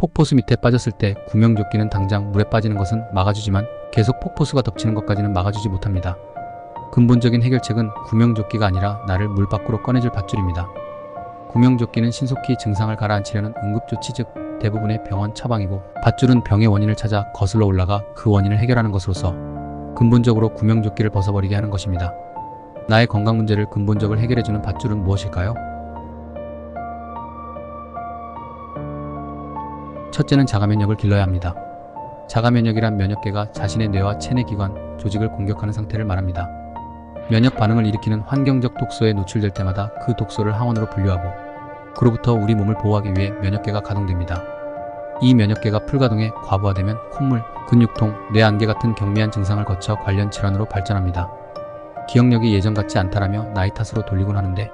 폭포수 밑에 빠졌을 때 구명조끼는 당장 물에 빠지는 것은 막아주지만 계속 폭포수가 덮치는 것까지는 막아주지 못합니다. 근본적인 해결책은 구명조끼가 아니라 나를 물 밖으로 꺼내줄 밧줄입니다. 구명조끼는 신속히 증상을 가라앉히려는 응급조치, 즉 대부분의 병원 처방이고, 밧줄은 병의 원인을 찾아 거슬러 올라가 그 원인을 해결하는 것으로서 근본적으로 구명조끼를 벗어버리게 하는 것입니다. 나의 건강 문제를 근본적으로 해결해주는 밧줄은 무엇일까요? 첫째는 자가면역을 길러야 합니다. 자가면역이란 면역계가 자신의 뇌와 체내기관, 조직을 공격하는 상태를 말합니다. 면역 반응을 일으키는 환경적 독소에 노출될 때마다 그 독소를 항원으로 분류하고 그로부터 우리 몸을 보호하기 위해 면역계가 가동됩니다. 이 면역계가 풀가동해 과부하되면 콧물, 근육통, 뇌안개 같은 경미한 증상을 거쳐 관련 질환으로 발전합니다. 기억력이 예전 같지 않다라며 나이 탓으로 돌리곤 하는데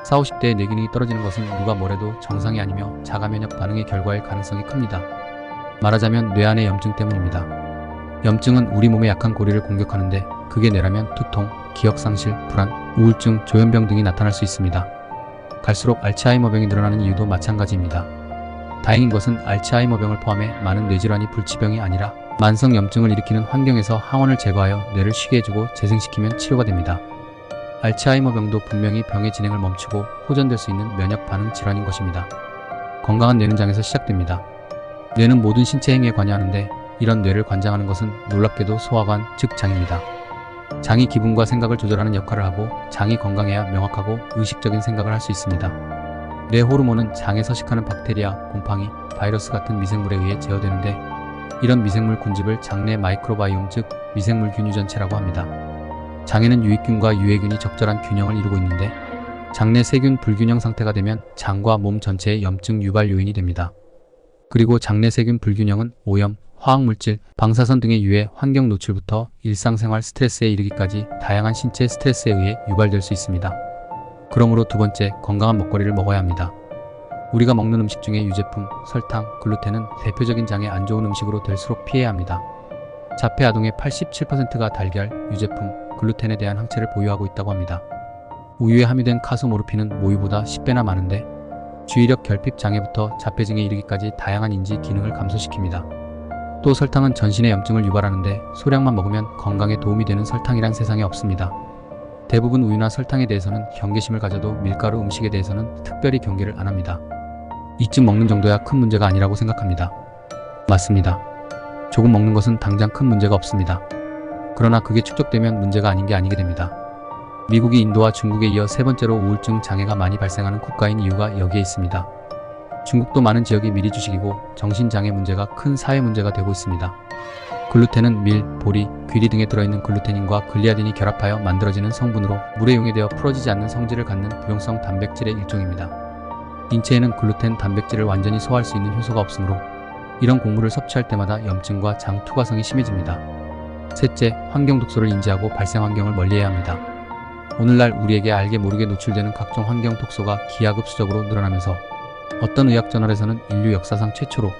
40, 50대의 뇌기능이 떨어지는 것은 누가 뭐래도 정상이 아니며 자가면역 반응의 결과일 가능성이 큽니다. 말하자면 뇌 안의 염증 때문입니다. 염증은 우리 몸의 약한 고리를 공격하는데 그게 뇌라면 두통, 기억상실, 불안, 우울증, 조현병 등이 나타날 수 있습니다. 갈수록 알츠하이머병이 늘어나는 이유도 마찬가지입니다. 다행인 것은 알츠하이머병을 포함해 많은 뇌질환이 불치병이 아니라 만성 염증을 일으키는 환경에서 항원을 제거하여 뇌를 쉬게 해주고 재생시키면 치료가 됩니다. 알츠하이머병도 분명히 병의 진행을 멈추고 호전될 수 있는 면역 반응 질환인 것입니다. 건강한 뇌는 장에서 시작됩니다. 뇌는 모든 신체 행위에 관여하는데 이런 뇌를 관장하는 것은 놀랍게도 소화관, 즉 장입니다. 장이 기분과 생각을 조절하는 역할을 하고 장이 건강해야 명확하고 의식적인 생각을 할 수 있습니다. 뇌 호르몬은 장에 서식하는 박테리아, 곰팡이, 바이러스 같은 미생물에 의해 제어되는데 이런 미생물 군집을 장내 마이크로바이옴, 즉 미생물균 유전체라고 합니다. 장에는 유익균과 유해균이 적절한 균형을 이루고 있는데 장내 세균 불균형 상태가 되면 장과 몸 전체의 염증 유발 요인이 됩니다. 그리고 장내 세균 불균형은 오염, 화학물질, 방사선 등의 유해 환경 노출부터 일상생활 스트레스에 이르기까지 다양한 신체 스트레스에 의해 유발될 수 있습니다. 그러므로 두 번째, 건강한 먹거리를 먹어야 합니다. 우리가 먹는 음식 중에 유제품, 설탕, 글루텐은 대표적인 장에 안 좋은 음식으로 될수록 피해야 합니다. 자폐 아동의 87%가 달걀, 유제품, 글루텐에 대한 항체를 보유하고 있다고 합니다. 우유에 함유된 카소모르핀은 모유보다 10배나 많은데 주의력 결핍 장애부터 자폐증에 이르기까지 다양한 인지 기능을 감소시킵니다. 또 설탕은 전신의 염증을 유발하는데 소량만 먹으면 건강에 도움이 되는 설탕이란 세상에 없습니다. 대부분 우유나 설탕에 대해서는 경계심을 가져도 밀가루 음식에 대해서는 특별히 경계를 안 합니다. 이쯤 먹는 정도야 큰 문제가 아니라고 생각합니다. 맞습니다. 조금 먹는 것은 당장 큰 문제가 없습니다. 그러나 그게 축적되면 문제가 아닌 게 아니게 됩니다. 미국이 인도와 중국에 이어 세 번째로 우울증 장애가 많이 발생하는 국가인 이유가 여기에 있습니다. 중국도 많은 지역이 미리 주식이고 정신장애 문제가 큰 사회 문제가 되고 있습니다. 글루텐은 밀, 보리, 귀리 등에 들어있는 글루테닌과 글리아딘이 결합하여 만들어지는 성분으로 물에 용해되어 풀어지지 않는 성질을 갖는 부용성 단백질의 일종입니다. 인체에는 글루텐 단백질을 완전히 소화할 수 있는 효소가 없으므로 이런 곡물을 섭취할 때마다 염증과 장 투과성이 심해집니다. 셋째, 환경 독소를 인지하고 발생 환경을 멀리해야 합니다. 오늘날 우리에게 알게 모르게 노출되는 각종 환경 독소가 기하급수적으로 늘어나면서 어떤 의학저널에서는 인류 역사상 최초로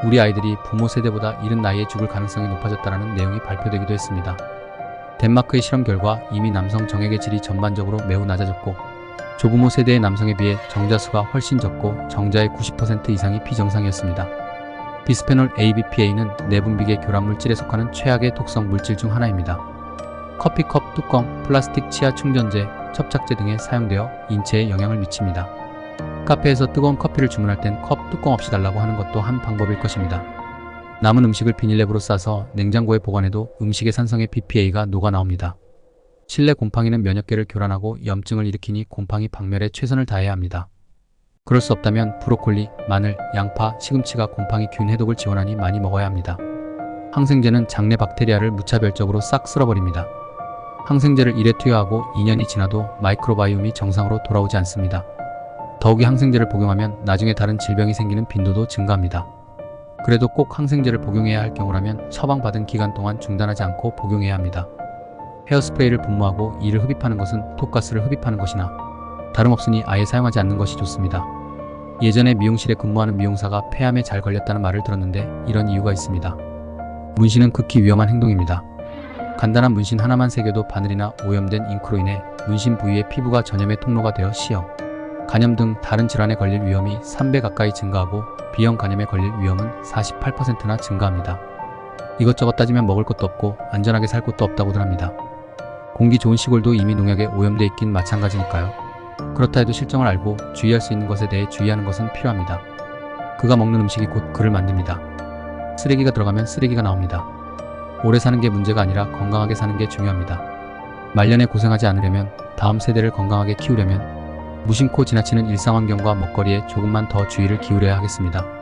우리 아이들이 부모 세대보다 이른 나이에 죽을 가능성이 높아졌다는 내용이 발표되기도 했습니다. 덴마크의 실험 결과 이미 남성 정액의 질이 전반적으로 매우 낮아졌고 조부모 세대의 남성에 비해 정자수가 훨씬 적고 정자의 90% 이상이 비정상이었습니다. 비스페놀 A, BPA는 내분비계 교란물질에 속하는 최악의 독성 물질 중 하나입니다. 커피컵 뚜껑, 플라스틱 치아 충전재, 접착제 등에 사용되어 인체에 영향을 미칩니다. 카페에서 뜨거운 커피를 주문할 땐 컵 뚜껑 없이 달라고 하는 것도 한 방법일 것입니다. 남은 음식을 비닐랩으로 싸서 냉장고에 보관해도 음식의 산성에 BPA가 녹아 나옵니다. 실내 곰팡이는 면역계를 교란하고 염증을 일으키니 곰팡이 박멸에 최선을 다해야 합니다. 그럴 수 없다면 브로콜리, 마늘, 양파, 시금치가 곰팡이 균 해독을 지원하니 많이 먹어야 합니다. 항생제는 장내 박테리아를 무차별적으로 싹 쓸어버립니다. 항생제를 1회 투여하고 2년이 지나도 마이크로바이옴이 정상으로 돌아오지 않습니다. 더욱이 항생제를 복용하면 나중에 다른 질병이 생기는 빈도도 증가합니다. 그래도 꼭 항생제를 복용해야 할 경우라면 처방받은 기간 동안 중단하지 않고 복용해야 합니다. 헤어스프레이를 분무하고 이를 흡입하는 것은 톡가스를 흡입하는 것이나 다름없으니 아예 사용하지 않는 것이 좋습니다. 예전에 미용실에 근무하는 미용사가 폐암에 잘 걸렸다는 말을 들었는데 이런 이유가 있습니다. 문신은 극히 위험한 행동입니다. 간단한 문신 하나만 새겨도 바늘이나 오염된 잉크로 인해 문신 부위의 피부가 전염의 통로가 되어 시어 간염 등 다른 질환에 걸릴 위험이 3배 가까이 증가하고 B형 간염에 걸릴 위험은 48%나 증가합니다. 이것저것 따지면 먹을 것도 없고 안전하게 살 곳도 없다고들 합니다. 공기 좋은 시골도 이미 농약에 오염돼 있긴 마찬가지니까요. 그렇다 해도 실정을 알고 주의할 수 있는 것에 대해 주의하는 것은 필요합니다. 그가 먹는 음식이 곧 그를 만듭니다. 쓰레기가 들어가면 쓰레기가 나옵니다. 오래 사는 게 문제가 아니라 건강하게 사는 게 중요합니다. 말년에 고생하지 않으려면, 다음 세대를 건강하게 키우려면 무심코 지나치는 일상환경과 먹거리에 조금만 더 주의를 기울여야 하겠습니다.